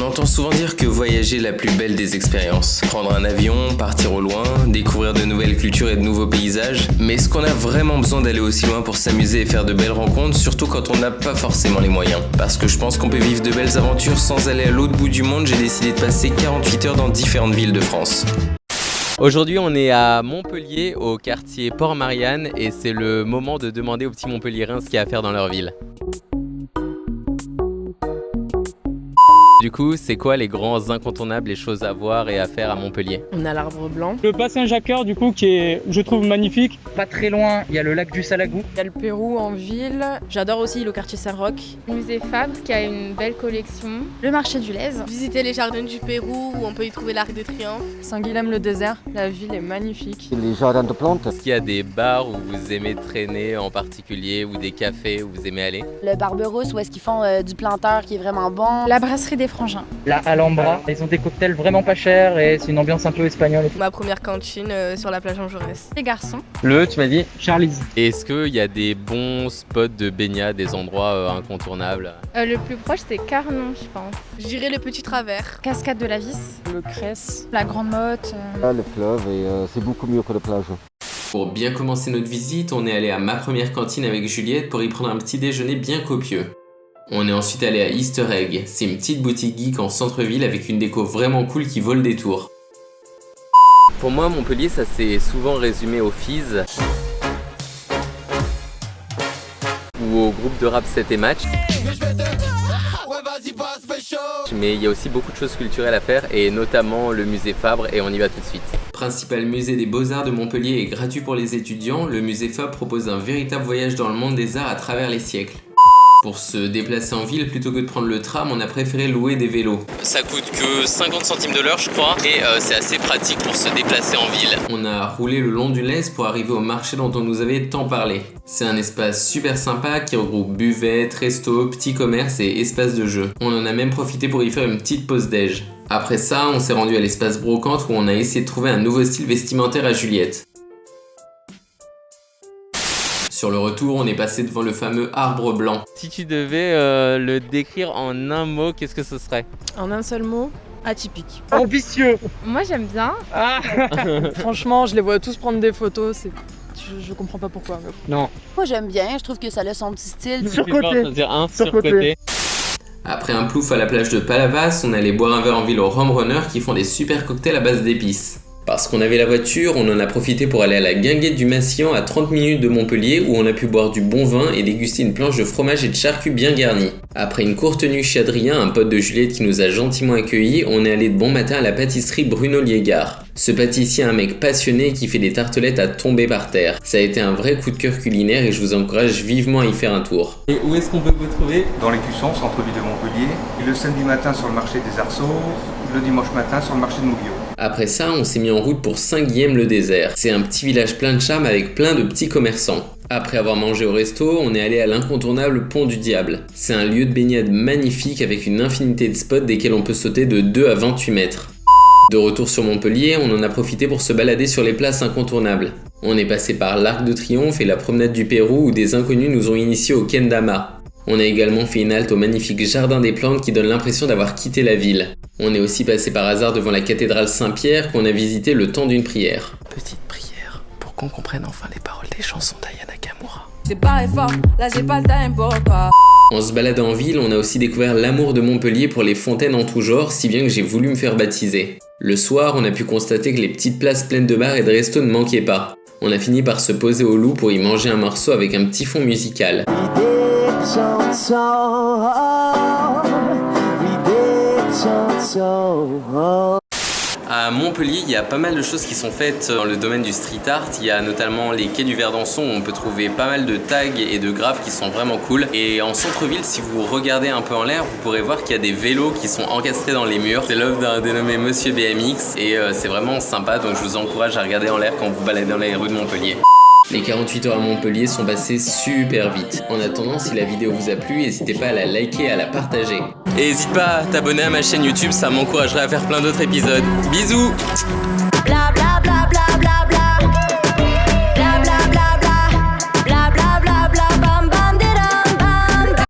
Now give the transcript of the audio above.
entend souvent dire que voyager est la plus belle des expériences. Prendre un avion, partir au loin, découvrir de nouvelles cultures et de nouveaux paysages. Mais est-ce qu'on a vraiment besoin d'aller aussi loin pour s'amuser et faire de belles rencontres, surtout quand on n'a pas forcément les moyens? Parce que je pense qu'on peut vivre de belles aventures sans aller à l'autre bout du monde, j'ai décidé de passer 48 heures dans différentes villes de France. Aujourd'hui, on est à Montpellier, au quartier Port-Marianne, et c'est le moment de demander aux petits Montpelliérains ce qu'il y a à faire dans leur ville. Du coup, c'est quoi les grands incontournables, les choses à voir et à faire à Montpellier? On a l'Arbre Blanc. Le bassin Jacqueur, du coup, qui est, je trouve, magnifique. Pas très loin, il y a le lac du Salagou. Il y a le Pérou en ville. J'adore aussi le quartier Saint-Roch. Le musée Fabre qui a une belle collection. Le marché du Lez. Visiter les jardins du Pérou où on peut y trouver l'Arc de Triomphe. Saint-Guilhem-le-Désert, la ville est magnifique. Les jardins de plantes. Est-ce qu'il y a des bars où vous aimez traîner en particulier ou des cafés où vous aimez aller? Le Barberousse où est-ce qu'ils font du planteur qui est vraiment bon. La brasserie des Frangins. La Alhambra, ils ont des cocktails vraiment pas chers et c'est une ambiance un peu espagnole. Ma première cantine sur la plage Jean Jaurès. Les garçons. Tu m'as dit Charlize. Est-ce qu'il y a des bons spots de baignade, des endroits incontournables? Le plus proche c'est Carnon je pense. Je dirais le Petit Travers. Cascade de la Vis. Le Cresse. La Grande Motte. Le fleuve et c'est beaucoup mieux que la plage. Pour bien commencer notre visite, on est allé à ma première cantine avec Juliette pour y prendre un petit déjeuner bien copieux. On est ensuite allé à Easter Egg, c'est une petite boutique geek en centre-ville avec une déco vraiment cool qui vaut le détour. Pour moi, Montpellier, ça s'est souvent résumé au Fizz ou au groupe de rap 7 et Match. Mais il y a aussi beaucoup de choses culturelles à faire et notamment le musée Fabre et on y va tout de suite. Principal musée des beaux-arts de Montpellier et gratuit pour les étudiants, le musée Fabre propose un véritable voyage dans le monde des arts à travers les siècles. Pour se déplacer en ville, plutôt que de prendre le tram, on a préféré louer des vélos. Ça coûte que 50 centimes de l'heure, je crois, et c'est assez pratique pour se déplacer en ville. On a roulé le long du Lez pour arriver au marché dont on nous avait tant parlé. C'est un espace super sympa qui regroupe buvettes, restos, petits commerces et espaces de jeu. On en a même profité pour y faire une petite pause déj. Après ça, on s'est rendu à l'espace brocante où on a essayé de trouver un nouveau style vestimentaire à Juliette. Sur le retour, on est passé devant le fameux Arbre Blanc. Si tu devais le décrire en un mot, qu'est-ce que ce serait? En un seul mot, atypique. Ambitieux. Moi j'aime bien. Franchement, je les vois tous prendre des photos. Je comprends pas pourquoi. Non. Moi j'aime bien, je trouve que ça a son petit style. Surcoté. Après un plouf à la plage de Palavas, on allait boire un verre en ville au Rum Runner qui font des super cocktails à base d'épices. Parce qu'on avait la voiture, on en a profité pour aller à la Guinguette du Massian à 30 minutes de Montpellier où on a pu boire du bon vin et déguster une planche de fromage et de charcuterie bien garnie. Après une courte nuit chez Adrien, un pote de Juliette qui nous a gentiment accueillis, on est allé de bon matin à la pâtisserie Bruno Liégard. Ce pâtissier est un mec passionné qui fait des tartelettes à tomber par terre. Ça a été un vrai coup de cœur culinaire et je vous encourage vivement à y faire un tour. Et où est-ce qu'on peut vous trouver? Dans l'Écusson, centre-ville de Montpellier, et le samedi matin sur le marché des Arceaux, le dimanche matin sur le marché de Mouguillot. Après ça, on s'est mis en route pour Saint-Guilhem-le-Désert. C'est un petit village plein de charme avec plein de petits commerçants. Après avoir mangé au resto, on est allé à l'incontournable Pont du Diable. C'est un lieu de baignade magnifique avec une infinité de spots desquels on peut sauter de 2 à 28 mètres. De retour sur Montpellier, on en a profité pour se balader sur les places incontournables. On est passé par l'Arc de Triomphe et la promenade du Pérou où des inconnus nous ont initiés au Kendama. On a également fait une halte au magnifique jardin des plantes qui donne l'impression d'avoir quitté la ville. On est aussi passé par hasard devant la cathédrale Saint-Pierre qu'on a visité le temps d'une prière. Petite prière pour qu'on comprenne enfin les paroles des chansons d'Aya Nakamura. C'est pas fort, là j'ai pas le time pour toi. En se baladant en ville, on a aussi découvert l'amour de Montpellier pour les fontaines en tout genre, si bien que j'ai voulu me faire baptiser. Le soir, on a pu constater que les petites places pleines de bars et de restos ne manquaient pas. On a fini par se poser au Loup pour y manger un morceau avec un petit fond musical. À Montpellier, il y a pas mal de choses qui sont faites dans le domaine du street art. Il y a notamment les quais du Verdançon où on peut trouver pas mal de tags et de graphes qui sont vraiment cool. Et en centre-ville, si vous regardez un peu en l'air, vous pourrez voir qu'il y a des vélos qui sont encastrés dans les murs. C'est l'œuvre d'un dénommé Monsieur BMX et c'est vraiment sympa, donc je vous encourage à regarder en l'air quand vous baladez dans les rues de Montpellier. Les 48 heures à Montpellier sont passées super vite. En attendant, si la vidéo vous a plu, n'hésitez pas à la liker et à la partager. Et n'hésite pas à t'abonner à ma chaîne YouTube, ça m'encouragerait à faire plein d'autres épisodes. Bisous!